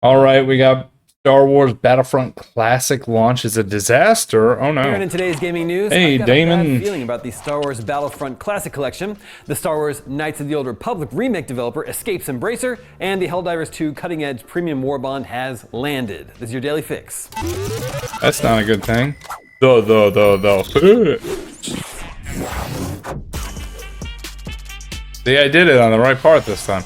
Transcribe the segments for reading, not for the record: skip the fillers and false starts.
All right, we got Star Wars Battlefront Classic launch is a disaster. Oh Here no. in today's gaming news, Hey, I've got a Damon. bad feeling about the Star Wars Battlefront Classic Collection, the Star Wars Knights of the Old Republic remake developer Escapes Embracer, and the Helldivers 2 cutting-edge premium war bond has landed. This is your daily fix. That's not a good thing. See, I did it on the right part this time.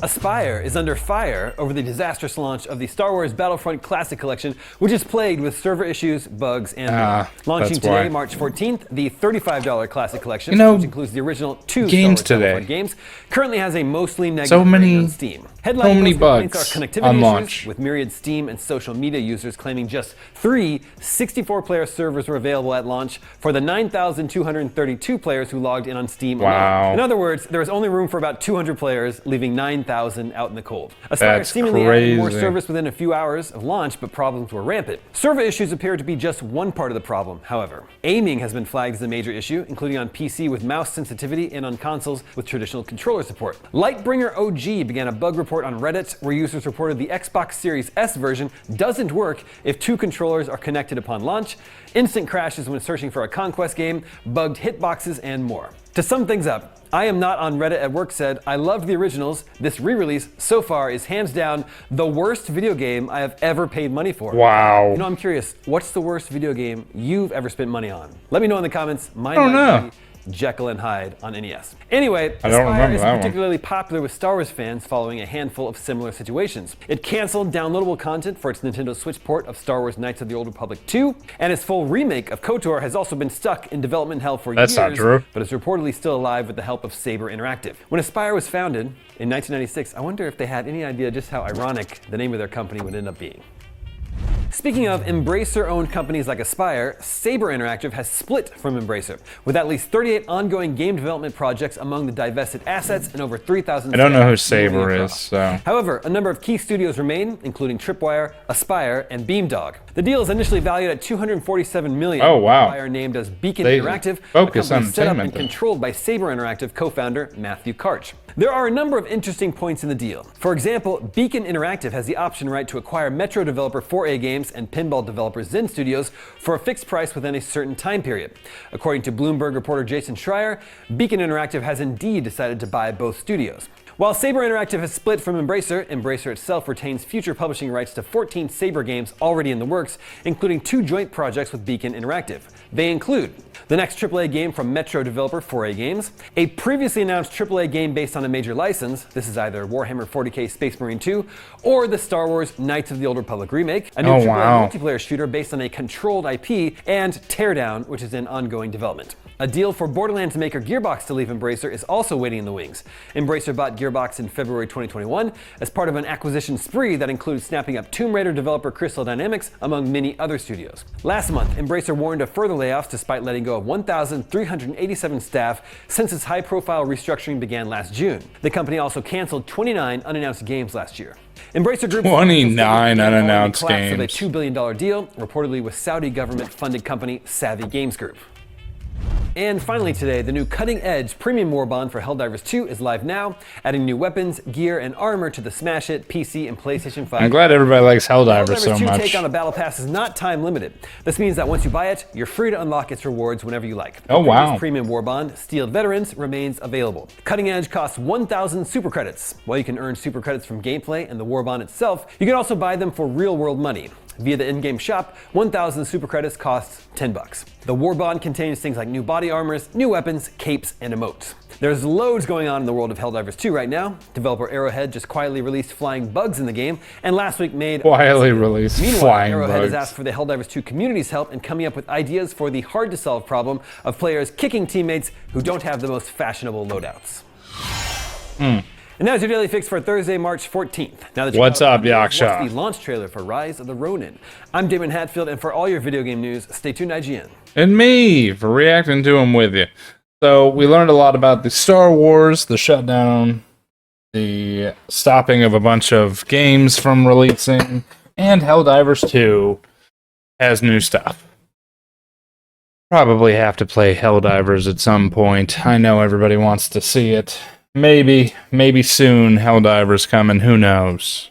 Aspire is under fire over the disastrous launch of the Star Wars Battlefront Classic Collection, which is plagued with server issues, bugs, and more. Launching that's today, why. March 14th, the $35 Classic Collection, You know, which includes the original two games Star Wars today. Battlefront games, currently has a mostly negative So many- rating on Steam. so Headline many complaints bugs are connectivity on issues, launch. with myriad Steam and social media users claiming just three 64-player servers were available at launch for the 9,232 players who logged in on Steam alone. Wow. In other words, there was only room for about 200 players, leaving 9,000 out in the cold. Aspire That's seemingly added more crazy. service within a few hours of launch, but problems were rampant. Server issues appear to be just one part of the problem, however. Aiming has been flagged as a major issue, including on PC with mouse sensitivity and on consoles with traditional controller support. Lightbringer OG began a bug report on Reddit where users reported the Xbox Series S version doesn't work if two controllers are connected upon launch, instant crashes when searching for a conquest game, bugged hitboxes, and more. To sum things up, I Am Not on Reddit at Work said, I loved the originals. This re-release so far is hands down the worst video game I have ever paid money for. Wow. You know, I'm curious, what's the worst video game you've ever spent money on? Let me know in the comments. Mine don't might know. be Jekyll and Hyde on NES. Anyway, I don't Aspire remember is that one. particularly popular with Star Wars fans following a handful of similar situations. It canceled downloadable content for its Nintendo Switch port of Star Wars Knights of the Old Republic 2, and its full remake of KOTOR has also been stuck in development hell for That's years, not true. but is reportedly still alive with the help of Saber Interactive. When Aspire was founded in 1996, I wonder if they had any idea just how ironic the name of their company would end up being. Speaking of Embracer-owned companies like Aspire, Saber Interactive has split from Embracer, with at least 38 ongoing game development projects among the divested assets and over 3,000 I don't know who staff moving Saber is, across. so. However, a number of key studios remain, including Tripwire, Aspire, and Beamdog. The deal is initially valued at $247 million. Oh, wow. Aspire named as Beacon They Interactive, focus a on company set up and entertainment then. controlled by Saber Interactive co-founder Matthew Karch. There are a number of interesting points in the deal. For example, Beacon Interactive has the option right to acquire Metro developer 4A Games and pinball developer Zen Studios for a fixed price within a certain time period. According to Bloomberg reporter Jason Schreier, Beacon Interactive has indeed decided to buy both studios. While Saber Interactive has split from Embracer, Embracer itself retains future publishing rights to 14 Saber games already in the works, including two joint projects with Beacon Interactive. They include the next AAA game from Metro developer 4A Games, a previously announced AAA game based on a major license, this is either Warhammer 40k Space Marine 2, or the Star Wars Knights of the Old Republic remake, a new Oh, AAA wow. multiplayer shooter based on a controlled IP, and Teardown, which is in ongoing development. A deal for Borderlands maker Gearbox to leave Embracer is also waiting in the wings. Embracer bought Gearbox in February 2021 as part of an acquisition spree that includes snapping up Tomb Raider developer Crystal Dynamics, among many other studios. Last month, Embracer warned of further layoffs despite letting go of 1,387 staff since its high-profile restructuring began last June. The company also canceled 29 unannounced games last year. Embracer Group 29 unannounced of a games. $2 billion deal, reportedly with Saudi government-funded company Savvy Games Group. And finally today, the new cutting-edge premium war bond for Helldivers 2 is live now, adding new weapons, gear, and armor to the Smash It, PC, and PlayStation 5. I'm glad everybody likes Helldivers so 2 much. take on a battle pass is not time limited. This means that once you buy it, you're free to unlock its rewards whenever you like. Oh, The wow. previous premium war bond, Steel Veterans, remains available. Cutting Edge costs 1,000 super credits. While you can earn super credits from gameplay and the war bond itself, you can also buy them for real-world money. Via the in-game shop, 1,000 super credits costs $10. The war bond contains things like new body armors, new weapons, capes, and emotes. There's loads going on in the world of Helldivers 2 right now. Developer Arrowhead just quietly released flying bugs in the game, and last week made Quietly released Meanwhile, flying Arrowhead bugs. has asked for the Helldivers 2 community's help in coming up with ideas for the hard-to-solve problem of players kicking teammates who don't have the most fashionable loadouts. And that's your daily fix for Thursday, March 14th. Now that you're What's caught up, news, Yaksha? What's the launch trailer for Rise of the Ronin? I'm Damon Hatfield, and for all your video game news, stay tuned to IGN. And me for reacting to them with you. So we learned a lot about the Star Wars, the shutdown, the stopping of a bunch of games from releasing, and Helldivers 2 has new stuff. Probably have to play Helldivers at some point. I know everybody wants to see it. Maybe soon Helldivers coming, who knows.